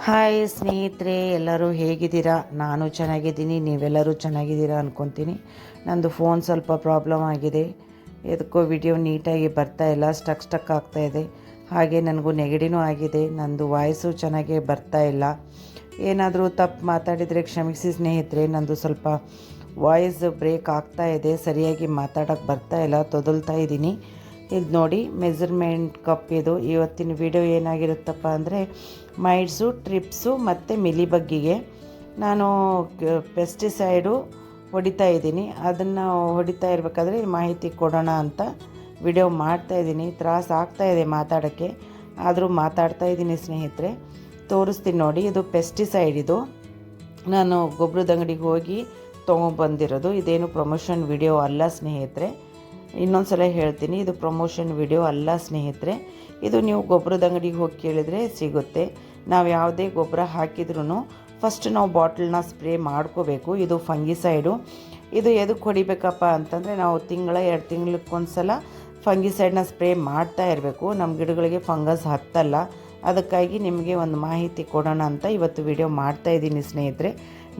Hi ಸ್ನೇಹಿತರೆ, ಎಲ್ಲರೂ ಹೇಗಿದ್ದೀರಾ? ನಾನು ಚೆನ್ನಾಗಿದ್ದೀನಿ, ನೀವೆಲ್ಲರೂ ಚೆನ್ನಾಗಿದ್ದೀರಾ ಅಂದ್ಕೊತೀನಿ. ನಂದು ಫೋನ್ ಸ್ವಲ್ಪ ಪ್ರಾಬ್ಲಮ್ ಆಗಿದೆ, ಎದಕ್ಕೋ ವಿಡಿಯೋ ನೀಟಾಗಿ ಬರ್ತಾ ಇಲ್ಲ, ಸ್ಟಕ್ ಆಗ್ತಾಯಿದೆ. ಹಾಗೆ ನನಗೂ ನೆಗಡಿನೂ ಆಗಿದೆ, ನಂದು ವಾಯ್ಸು ಚೆನ್ನಾಗಿ ಬರ್ತಾ ಇಲ್ಲ. ಏನಾದರೂ ತಪ್ಪು ಮಾತಾಡಿದರೆ ಕ್ಷಮಿಸಿ ಸ್ನೇಹಿತರೆ. ನಂದು ಸ್ವಲ್ಪ ವಾಯ್ಸ್ ಬ್ರೇಕ್ ಆಗ್ತಾ ಇದೆ, ಸರಿಯಾಗಿ ಮಾತಾಡೋಕ್ಕೆ ಬರ್ತಾ ಇಲ್ಲ, ತೊದಲ್ತಾ ಇದ್ದೀನಿ. ಇದು ನೋಡಿ, ಮೆಜರ್ಮೆಂಟ್ ಕಪ್ ಇದು. ಇವತ್ತಿನ ವಿಡಿಯೋ ಏನಾಗಿರುತ್ತಪ್ಪ ಅಂದರೆ ಮೈಟ್ಸು, ಟ್ರಿಪ್ಸು ಮತ್ತು ಮಿಲಿಬಗ್ಗಿಗೆ ನಾನು ಪೆಸ್ಟಿಸೈಡು ಹೊಡಿತಾ ಇದ್ದೀನಿ. ಅದನ್ನು ಹೊಡಿತಾ ಇರಬೇಕಾದ್ರೆ ಮಾಹಿತಿ ಕೊಡೋಣ ಅಂತ ವಿಡಿಯೋ ಮಾಡ್ತಾಯಿದ್ದೀನಿ. ತ್ರಾಸ ಆಗ್ತಾಯಿದೆ ಮಾತಾಡೋಕ್ಕೆ, ಆದರೂ ಮಾತಾಡ್ತಾ ಇದ್ದೀನಿ ಸ್ನೇಹಿತರೆ. ತೋರಿಸ್ತೀನಿ ನೋಡಿ. ಇದು ಪೆಸ್ಟಿಸೈಡ್. ಇದು ನಾನು ಗೊಬ್ಬರದ ಅಂಗಡಿಗೆ ಹೋಗಿ ತೊಗೊಂಬಂದಿರೋದು. ಇದೇನು ಪ್ರಮೋಷನ್ ವಿಡಿಯೋ ಅಲ್ಲ ಸ್ನೇಹಿತರೆ. ಇನ್ನೊಂದು ಸಲ ಹೇಳ್ತೀನಿ, ಇದು ಪ್ರಮೋಷನ್ ವಿಡಿಯೋ ಅಲ್ಲ ಸ್ನೇಹಿತರೆ. ಇದು ನೀವು ಗೊಬ್ಬರದ ಅಂಗಡಿಗೆ ಹೋಗಿ ಕೇಳಿದರೆ ಸಿಗುತ್ತೆ. ನಾವು ಯಾವುದೇ ಗೊಬ್ಬರ ಹಾಕಿದ್ರೂ ಫಸ್ಟ್ ನಾವು ಬಾಟ್ಲನ್ನ ಸ್ಪ್ರೇ ಮಾಡ್ಕೋಬೇಕು. ಇದು ಫಂಗಿಸೈಡು. ಇದು ಎದಕ್ಕೆ ಹೊಡಿಬೇಕಪ್ಪ ಅಂತಂದರೆ, ನಾವು 2 ತಿಂಗಳಕ್ಕೊಂದು ಸಲ ಫಂಗಿಸೈಡನ್ನ ಸ್ಪ್ರೇ ಮಾಡ್ತಾ ಇರಬೇಕು. ನಮ್ಮ ಗಿಡಗಳಿಗೆ ಫಂಗಸ್ ಹತ್ತಲ್ಲ. ಅದಕ್ಕಾಗಿ ನಿಮಗೆ ಒಂದು ಮಾಹಿತಿ ಕೊಡೋಣ ಅಂತ ಇವತ್ತು ವಿಡಿಯೋ ಮಾಡ್ತಾಯಿದ್ದೀನಿ ಸ್ನೇಹಿತರೆ.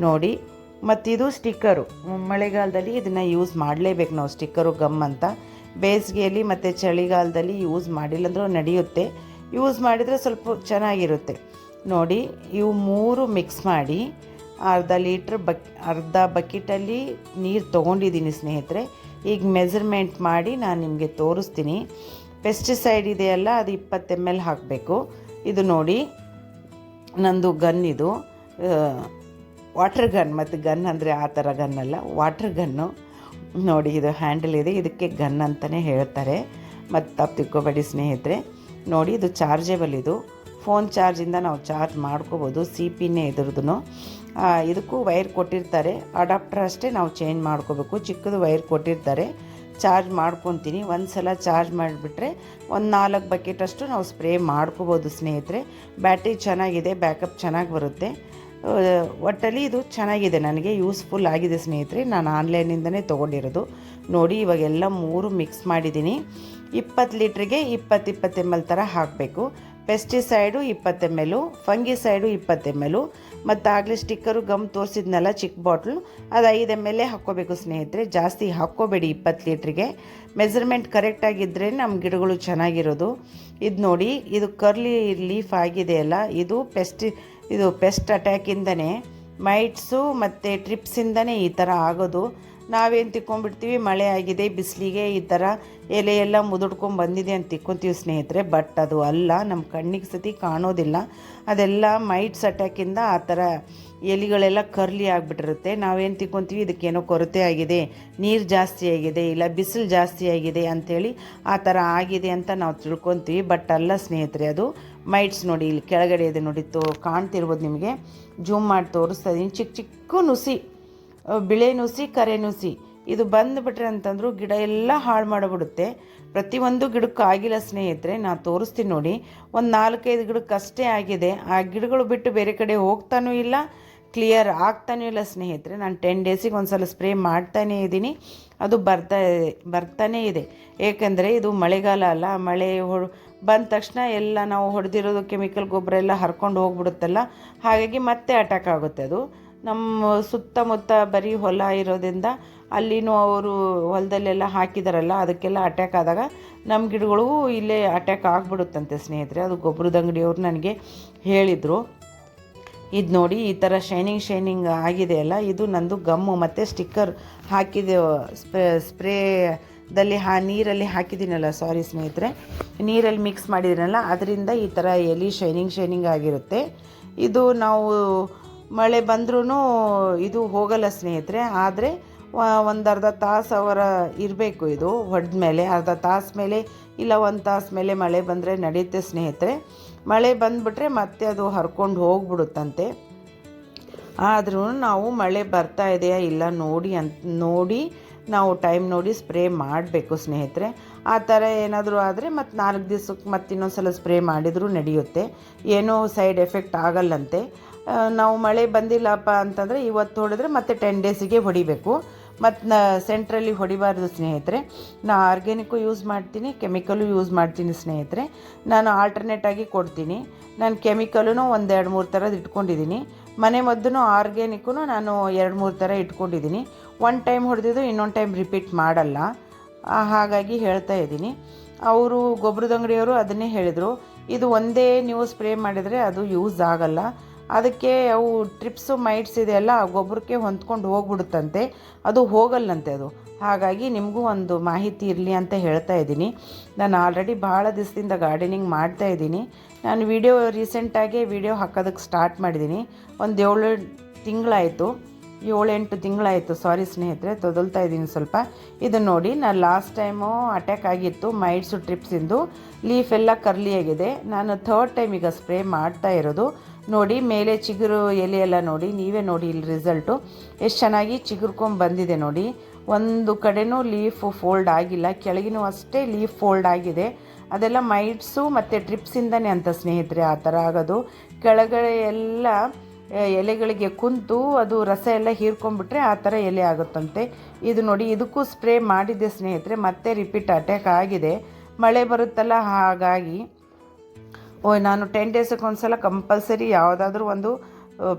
ನೋಡಿ, ಮತ್ತಿದು ಸ್ಟಿಕ್ಕರು. ಮಳೆಗಾಲದಲ್ಲಿ ಇದನ್ನು ಯೂಸ್ ಮಾಡಲೇಬೇಕು ನಾವು, ಸ್ಟಿಕ್ಕರು ಗಮ್ ಅಂತ. ಬೇಸಿಗೆಯಲ್ಲಿ ಮತ್ತು ಚಳಿಗಾಲದಲ್ಲಿ ಯೂಸ್ ಮಾಡಿಲ್ಲಂದ್ರೂ ನಡೆಯುತ್ತೆ, ಯೂಸ್ ಮಾಡಿದರೆ ಸ್ವಲ್ಪ ಚೆನ್ನಾಗಿರುತ್ತೆ. ನೋಡಿ, ಇವು 3 ಮಿಕ್ಸ್ ಮಾಡಿ ಅರ್ಧ ಬಕೆಟಲ್ಲಿ ನೀರು ತೊಗೊಂಡಿದ್ದೀನಿ ಸ್ನೇಹಿತರೆ. ಈಗ ಮೆಜರ್ಮೆಂಟ್ ಮಾಡಿ ನಾನು ನಿಮಗೆ ತೋರಿಸ್ತೀನಿ. ಪೆಸ್ಟಿಸೈಡ್ ಇದೆಯಲ್ಲ, ಅದು 20 ml ಹಾಕಬೇಕು. ಇದು ನೋಡಿ, ನಂದು ಗನ್ ಇದು, ವಾಟರ್ ಗನ್. ಮತ್ತು ಗನ್ ಅಂದರೆ ಆ ಥರ ಗನ್ನಲ್ಲ, ವಾಟರ್ ಗನ್ನು. ನೋಡಿ, ಇದು ಹ್ಯಾಂಡಲ್ ಇದೆ, ಇದಕ್ಕೆ ಗನ್ ಅಂತಲೇ ಹೇಳ್ತಾರೆ, ಮತ್ತು ತಪ್ಪು ತಿಳ್ಕೊಬೇಡಿ ಸ್ನೇಹಿತರೆ. ನೋಡಿ, ಇದು ಚಾರ್ಜೇಬಲ್. ಇದು ಫೋನ್ ಚಾರ್ಜಿಂದ ನಾವು ಚಾರ್ಜ್ ಮಾಡ್ಕೋಬೋದು. CPನೇ ಇದ್ರದ್ದು. ಇದಕ್ಕೂ ವೈರ್ ಕೊಟ್ಟಿರ್ತಾರೆ, ಅಡಾಪ್ಟರ್ ಅಷ್ಟೇ ನಾವು ಚೇಂಜ್ ಮಾಡ್ಕೋಬೇಕು. ಚಿಕ್ಕದು ವೈರ್ ಕೊಟ್ಟಿರ್ತಾರೆ. ಚಾರ್ಜ್ ಮಾಡ್ಕೊತೀನಿ. ಒಂದು ಸಲ ಚಾರ್ಜ್ ಮಾಡಿಬಿಟ್ರೆ ಒಂದು 4 ಬಕೆಟಷ್ಟು ನಾವು ಸ್ಪ್ರೇ ಮಾಡ್ಕೋಬೋದು ಸ್ನೇಹಿತರೆ. ಬ್ಯಾಟ್ರಿ ಚೆನ್ನಾಗಿದೆ, ಬ್ಯಾಕಪ್ ಚೆನ್ನಾಗಿ ಬರುತ್ತೆ. ಒಟ್ಟಲ್ಲಿ ಇದು ಚೆನ್ನಾಗಿದೆ, ನನಗೆ ಯೂಸ್ಫುಲ್ ಆಗಿದೆ ಸ್ನೇಹಿತರೆ. ನಾನು ಆನ್ಲೈನಿಂದನೇ ತೊಗೊಂಡಿರೋದು. ನೋಡಿ, ಇವಾಗೆಲ್ಲ 3 ಮಿಕ್ಸ್ ಮಾಡಿದ್ದೀನಿ. 20 ಲೀಟ್ರಿಗೆ 20 ml ಥರ ಹಾಕಬೇಕು. ಪೆಸ್ಟಿಸೈಡು 20 ml, ಫಂಗಿಸೈಡು 20 ml, ಮತ್ತು ಆಗಲೇ ಸ್ಟಿಕ್ಕರು ಗಮ್ ತೋರಿಸಿದ್ನಲ್ಲ ಚಿಕ್ಕ ಬಾಟ್ಲು, ಅದು 5 ml ಹಾಕ್ಕೋಬೇಕು ಸ್ನೇಹಿತರೆ. ಜಾಸ್ತಿ ಹಾಕ್ಕೋಬೇಡಿ 20 ಲೀಟ್ರಿಗೆ. ಮೆಜರ್ಮೆಂಟ್ ಕರೆಕ್ಟಾಗಿದ್ದರೆ ನಮ್ಮ ಗಿಡಗಳು ಚೆನ್ನಾಗಿರೋದು. ಇದು ನೋಡಿ, ಇದು ಕರ್ಲಿ ಲೀಫ್ ಆಗಿದೆಯಲ್ಲ, ಇದು ಪೆಸ್ಟ್ ಅಟ್ಯಾಕಿಂದನೇ, ಮೈಟ್ಸು ಮತ್ತು ಟ್ರಿಪ್ಸಿಂದನೇ ಈ ಥರ ಆಗೋದು. ನಾವೇನು ತಿಕ್ಕೊಂಡ್ಬಿಡ್ತೀವಿ, ಮಳೆ ಆಗಿದೆ, ಬಿಸಿಲಿಗೆ ಈ ಥರ ಎಲೆ ಎಲ್ಲ ಮುದುಡ್ಕೊಂಡು ಬಂದಿದೆ ಅಂತ ತಿಕ್ಕೊತೀವಿ ಸ್ನೇಹಿತರೆ. ಬಟ್ ಅದು ಅಲ್ಲ, ನಮ್ಮ ಕಣ್ಣಿಗೆ ಸತಿ ಕಾಣೋದಿಲ್ಲ. ಅದೆಲ್ಲ ಮೈಟ್ಸ್ ಅಟ್ಯಾಕಿಂದ ಆ ಥರ ಎಲೆಗಳೆಲ್ಲ ಕರ್ಲಿ ಆಗಿಬಿಟ್ಟಿರುತ್ತೆ. ನಾವೇನು ತಿಕ್ಕೊತೀವಿ, ಇದಕ್ಕೇನೋ ಕೊರತೆ ಆಗಿದೆ, ನೀರು ಜಾಸ್ತಿ ಆಗಿದೆ, ಇಲ್ಲ ಬಿಸಿಲು ಜಾಸ್ತಿ ಆಗಿದೆ ಅಂಥೇಳಿ ಆ ಥರ ಆಗಿದೆ ಅಂತ ನಾವು ತಿಳ್ಕೊತೀವಿ. ಬಟ್ ಅಲ್ಲ ಸ್ನೇಹಿತರೆ, ಅದು ಮೈಟ್ಸ್. ನೋಡಿ, ಇಲ್ಲಿ ಕೆಳಗಡೆ ಇದೆ ನೋಡಿ, ಕಾಣ್ತಿರ್ಬೋದು ನಿಮಗೆ. ಜೂಮ್ ಮಾಡಿ ತೋರಿಸ್ತಾ ಇದ್ದೀನಿ. ಚಿಕ್ಕ ನುಸಿ, ಬಿಳೆ ನುಸಿ, ಕರೆ ನುಸಿ, ಇದು ಬಂದುಬಿಟ್ರೆ ಅಂತಂದ್ರು ಗಿಡ ಎಲ್ಲ ಹಾಳು ಮಾಡಿಬಿಡುತ್ತೆ. ಪ್ರತಿಯೊಂದು ಗಿಡಕ್ಕೂ ಆಗಿಲ್ಲ ಸ್ನೇಹಿತರೆ. ನಾನು ತೋರಿಸ್ತೀನಿ ನೋಡಿ. ಒಂದು 4-5 ಗಿಡಕ್ಕಷ್ಟೇ ಆಗಿದೆ. ಆ ಗಿಡಗಳು ಬಿಟ್ಟು ಬೇರೆ ಕಡೆ ಹೋಗ್ತಾನೂ ಇಲ್ಲ, ಕ್ಲಿಯರ್ ಆಗ್ತಾನೂ ಇಲ್ಲ ಸ್ನೇಹಿತರೆ. ನಾನು 10 ಡೇಸಿಗೆ ಒಂದು ಸಲ ಸ್ಪ್ರೇ ಮಾಡ್ತಾನೇ ಇದ್ದೀನಿ, ಅದು ಬರ್ತಾನೇ ಇದೆ. ಏಕೆಂದರೆ ಇದು ಮಳೆಗಾಲ ಅಲ್ಲ. ಮಳೆ ಬಂದ ತಕ್ಷಣ ಎಲ್ಲ ನಾವು ಹೊಡೆದಿರೋದು ಕೆಮಿಕಲ್ ಗೊಬ್ಬರ ಎಲ್ಲ ಹರ್ಕೊಂಡು ಹೋಗ್ಬಿಡುತ್ತಲ್ಲ, ಹಾಗಾಗಿ ಮತ್ತೆ ಅಟ್ಯಾಕ್ ಆಗುತ್ತೆ. ಅದು ನಮ್ಮ ಸುತ್ತಮುತ್ತ ಬರೀ ಹೊಲ ಇರೋದ್ರಿಂದ ಅಲ್ಲಿನೂ ಅವರು ಹೊಲದಲ್ಲೆಲ್ಲ ಹಾಕಿದಾರಲ್ಲ, ಅದಕ್ಕೆಲ್ಲ ಅಟ್ಯಾಕ್ ಆದಾಗ ನಮ್ಮ ಗಿಡಗಳು ಇಲ್ಲೇ ಅಟ್ಯಾಕ್ ಆಗಿಬಿಡುತ್ತಂತೆ ಸ್ನೇಹಿತರೆ. ಅದು ಗೊಬ್ಬರದ ಅಂಗಡಿಯವರು ನನಗೆ ಹೇಳಿದರು. ಇದು ನೋಡಿ, ಈ ಥರ ಶೈನಿಂಗ್ ಆಗಿದೆಯಲ್ಲ, ಇದು ನಂದು ಗಮ್ಮು ಮತ್ತು ಸ್ಟಿಕ್ಕರ್ ಹಾಕಿದೆ. ಸ್ಪ್ರೇದಲ್ಲಿ ನೀರಲ್ಲಿ ಹಾಕಿದ್ದೀನಲ್ಲ, ಸಾರಿ ಸ್ನೇಹಿತರೆ, ನೀರಲ್ಲಿ ಮಿಕ್ಸ್ ಮಾಡಿದ್ದೀನಲ್ಲ, ಅದರಿಂದ ಈ ಥರ ಎಲೆ ಶೈನಿಂಗ್ ಆಗಿರುತ್ತೆ. ಇದು ನಾವು ಮಳೆ ಬಂದ್ರೂ ಇದು ಹೋಗಲ್ಲ ಸ್ನೇಹಿತರೆ. ಆದರೆ ಒಂದು ಅರ್ಧ ತಾಸು ಅವರ ಇರಬೇಕು. ಇದು ಹೊಡೆದ ಮೇಲೆ ಅರ್ಧ ತಾಸು ಮೇಲೆ ಇಲ್ಲ 1 ತಾಸು ಮೇಲೆ ಮಳೆ ಬಂದರೆ ನಡೆಯುತ್ತೆ ಸ್ನೇಹಿತರೆ. ಮಳೆ ಬಂದುಬಿಟ್ರೆ ಮತ್ತೆ ಅದು ಹರ್ಕೊಂಡು ಹೋಗ್ಬಿಡುತ್ತಂತೆ. ಆದ್ರೂ ನಾವು ಮಳೆ ಬರ್ತಾ ಇದೆಯಾ ಇಲ್ಲ ನೋಡಿ ನಾವು ಟೈಮ್ ನೋಡಿ ಸ್ಪ್ರೇ ಮಾಡಬೇಕು ಸ್ನೇಹಿತರೆ. ಆ ಥರ ಏನಾದರೂ ಆದರೆ ಮತ್ತು 4 ದಿವಸಕ್ಕೆ ಮತ್ತೆ ಇನ್ನೊಂದು ಸಲ ಸ್ಪ್ರೇ ಮಾಡಿದರೂ ನಡೆಯುತ್ತೆ, ಏನೂ ಸೈಡ್ ಎಫೆಕ್ಟ್ ಆಗಲ್ಲಂತೆ. ನಾವು ಮಳೆ ಬಂದಿಲ್ಲಪ್ಪ ಅಂತಂದರೆ ಇವತ್ತು ಹೊಡೆದ್ರೆ ಮತ್ತೆ 10 ಡೇಸಿಗೆ ಹೊಡಿಬೇಕು. ಮತ್ತು ಸೆಂಟ್ರಲ್ಲಿ ಹೊಡಿಬಾರ್ದು ಸ್ನೇಹಿತರೆ. ನಾನು ಆರ್ಗ್ಯಾನಿಕ್ಕು ಯೂಸ್ ಮಾಡ್ತೀನಿ, ಕೆಮಿಕಲು ಯೂಸ್ ಮಾಡ್ತೀನಿ ಸ್ನೇಹಿತರೆ. ನಾನು ಆಲ್ಟರ್ನೇಟಾಗಿ ಕೊಡ್ತೀನಿ. ನಾನು ಕೆಮಿಕಲೂ ಒಂದು 2-3 ಥರದ್ದು ಇಟ್ಕೊಂಡಿದ್ದೀನಿ. ಮನೆ ಮದ್ದೂ ಆರ್ಗ್ಯಾನಿಕ್ಕೂ ನಾನು 2-3 ಥರ ಇಟ್ಕೊಂಡಿದ್ದೀನಿ. ಒನ್ ಟೈಮ್ ಹೊಡೆದಿದ್ದು ಇನ್ನೊಂದು ಟೈಮ್ ರಿಪೀಟ್ ಮಾಡಲ್ಲ, ಹಾಗಾಗಿ ಹೇಳ್ತಾ ಇದ್ದೀನಿ. ಅವರು ಗೊಬ್ಬರದ ಅಂಗಡಿಯವರು ಅದನ್ನೇ ಹೇಳಿದರು, ಇದು ಒಂದೇ ನೀವು ಸ್ಪ್ರೇ ಮಾಡಿದರೆ ಅದು ಯೂಸ್ ಆಗಲ್ಲ, ಅದಕ್ಕೆ ಅವು ಟ್ರಿಪ್ಸು ಮೈಟ್ಸ್ ಇದೆಯಲ್ಲ ಆ ಗೊಬ್ಬರಕ್ಕೆ ಹೊಂದ್ಕೊಂಡು ಹೋಗ್ಬಿಡುತ್ತಂತೆ, ಅದು ಹೋಗಲ್ಲಂತೆ ಅದು. ಹಾಗಾಗಿ ನಿಮಗೂ ಒಂದು ಮಾಹಿತಿ ಇರಲಿ ಅಂತ ಹೇಳ್ತಾ ಇದ್ದೀನಿ. ನಾನು ಆಲ್ರೆಡಿ ಭಾಳ ದಿವಸದಿಂದ ಗಾರ್ಡನಿಂಗ್ ಮಾಡ್ತಾಯಿದ್ದೀನಿ. ನಾನು ರೀಸೆಂಟಾಗಿ ವಿಡಿಯೋ ಹಾಕೋದಕ್ಕೆ ಸ್ಟಾರ್ಟ್ ಮಾಡಿದ್ದೀನಿ. ಒಂದು 7-8 ತಿಂಗಳಾಯಿತು ಸಾರಿ ಸ್ನೇಹಿತರೆ, ತೊದಲ್ತಾ ಇದ್ದೀನಿ ಸ್ವಲ್ಪ. ಇದನ್ನು ನೋಡಿ, ನಾನು ಲಾಸ್ಟ್ ಟೈಮು ಅಟ್ಯಾಕ್ ಆಗಿತ್ತು ಮೈಟ್ಸು ಟ್ರಿಪ್ಸಿಂದು, ಲೀಫ್ ಎಲ್ಲ ಕರ್ಲಿ ಆಗಿದೆ. ನಾನು 3rd ಟೈಮ್ ಈಗ ಸ್ಪ್ರೇ ಮಾಡ್ತಾ ಇರೋದು. ನೋಡಿ ಮೇಲೆ ಚಿಗುರು ಎಲೆ ಎಲ್ಲ ನೋಡಿ, ನೀವೇ ನೋಡಿ ಇಲ್ಲಿ ರಿಸಲ್ಟು ಎಷ್ಟು ಚೆನ್ನಾಗಿ ಚಿಗುರ್ಕೊಂಡು ಬಂದಿದೆ ನೋಡಿ. ಒಂದು ಕಡೆನೂ ಲೀಫು ಫೋಲ್ಡ್ ಆಗಿಲ್ಲ, ಕೆಳಗಿನೂ ಅಷ್ಟೇ ಲೀಫ್ ಫೋಲ್ಡ್ ಆಗಿದೆ. ಅದೆಲ್ಲ ಮೈಟ್ಸು ಮತ್ತು ಟ್ರಿಪ್ಸಿಂದನೇ ಅಂತ ಸ್ನೇಹಿತರೆ ಆ ಥರ ಆಗೋದು. ಕೆಳಗಡೆ ಎಲ್ಲ ಎಲೆಗಳಿಗೆ ಕುಂತು ಅದು ರಸ ಎಲ್ಲ ಹೀರ್ಕೊಂಡ್ಬಿಟ್ರೆ ಆ ಥರ ಎಲೆ ಆಗುತ್ತಂತೆ. ಇದು ನೋಡಿ, ಇದಕ್ಕೂ ಸ್ಪ್ರೇ ಮಾಡಿದ್ದೆ ಸ್ನೇಹಿತರೆ, ಮತ್ತೆ ರಿಪೀಟ್ ಅಟ್ಯಾಕ್ ಆಗಿದೆ. ಮಳೆ ಬರುತ್ತಲ್ಲ, ಹಾಗಾಗಿ ನಾನು 10 ಡೇಸಕ್ಕೆ ಒಂದು ಸಲ ಕಂಪಲ್ಸರಿ ಯಾವುದಾದ್ರೂ ಒಂದು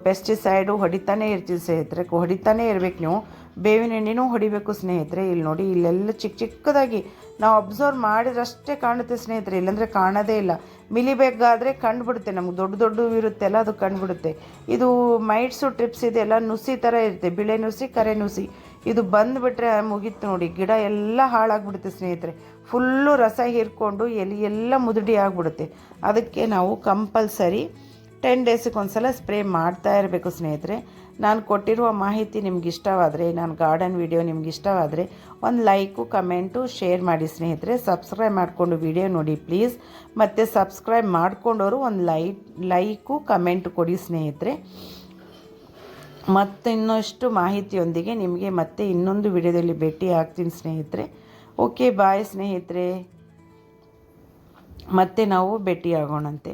ಪೆಸ್ಟಿಸೈಡು ಹೊಡಿತಾನೇ ಇರ್ತೀವಿ ಸ್ನೇಹಿತರೆ, ಹೊಡಿತಾನೇ ಇರಬೇಕು ನೀವು. ಬೇವಿನ ಎಣ್ಣೆನೂ ಹೊಡಿಬೇಕು ಸ್ನೇಹಿತರೆ. ಇಲ್ಲಿ ನೋಡಿ, ಇಲ್ಲೆಲ್ಲ ಚಿಕ್ಕದಾಗಿ ನಾವು ಅಬ್ಸರ್ವ್ ಮಾಡಿದ್ರಷ್ಟೇ ಕಾಣುತ್ತೆ ಸ್ನೇಹಿತರೆ, ಇಲ್ಲಾಂದರೆ ಕಾಣೋದೇ ಇಲ್ಲ. ಮಿಲಿಬೇಕಾದ್ರೆ ಕಂಡುಬಿಡುತ್ತೆ, ನಮ್ಗೆ ದೊಡ್ಡ ಇರುತ್ತೆಲ್ಲ ಅದು ಕಂಡುಬಿಡುತ್ತೆ. ಇದು ಮೈಟ್ಸು ಟ್ರಿಪ್ಸ್ ಇದೆಲ್ಲ ನುಸಿ ಥರ ಇರುತ್ತೆ, ಬಿಳೆ ನುಸಿ ಕರೆ ನುಸಿ. ಇದು ಬಂದುಬಿಟ್ರೆ ಮುಗೀತು ನೋಡಿ, ಗಿಡ ಎಲ್ಲ ಹಾಳಾಗ್ಬಿಡುತ್ತೆ ಸ್ನೇಹಿತರೆ. ಫುಲ್ಲು ರಸ ಹೀರ್ಕೊಂಡು ಎಲೆ ಎಲ್ಲ ಮುದುಡಿ ಆಗಿಬಿಡುತ್ತೆ. ಅದಕ್ಕೆ ನಾವು ಕಂಪಲ್ಸರಿ 10 ಡೇಸಿಗೆ ಒಂದು ಸಲ ಸ್ಪ್ರೇ ಮಾಡ್ತಾ ಇರಬೇಕು ಸ್ನೇಹಿತರೆ. ನಾನು ಕೊಟ್ಟಿರುವ ಮಾಹಿತಿ ನಿಮ್ಗೆ ಇಷ್ಟವಾದರೆ, ನಾನು ಗಾರ್ಡನ್ ವಿಡಿಯೋ ನಿಮ್ಗೆ ಇಷ್ಟವಾದರೆ ಒಂದು ಲೈಕು ಕಮೆಂಟು ಶೇರ್ ಮಾಡಿ ಸ್ನೇಹಿತರೆ. ಸಬ್ಸ್ಕ್ರೈಬ್ ಮಾಡಿಕೊಂಡು ವಿಡಿಯೋ ನೋಡಿ ಪ್ಲೀಸ್. ಮತ್ತು ಸಬ್ಸ್ಕ್ರೈಬ್ ಮಾಡ್ಕೊಂಡವರು ಒಂದು ಲೈಕು ಕಮೆಂಟ್ ಕೊಡಿ ಸ್ನೇಹಿತರೆ. ಮತ್ತು ಇನ್ನಷ್ಟು ಮಾಹಿತಿಯೊಂದಿಗೆ ನಿಮಗೆ ಮತ್ತೆ ಇನ್ನೊಂದು ವಿಡಿಯೋದಲ್ಲಿ ಭೇಟಿ ಆಗ್ತೀನಿ ಸ್ನೇಹಿತರೆ. ಓಕೆ, ಬಾಯ್ ಸ್ನೇಹಿತರೆ, ಮತ್ತೆ ನಾವು ಭೇಟಿ ಆಗೋಣಂತೆ.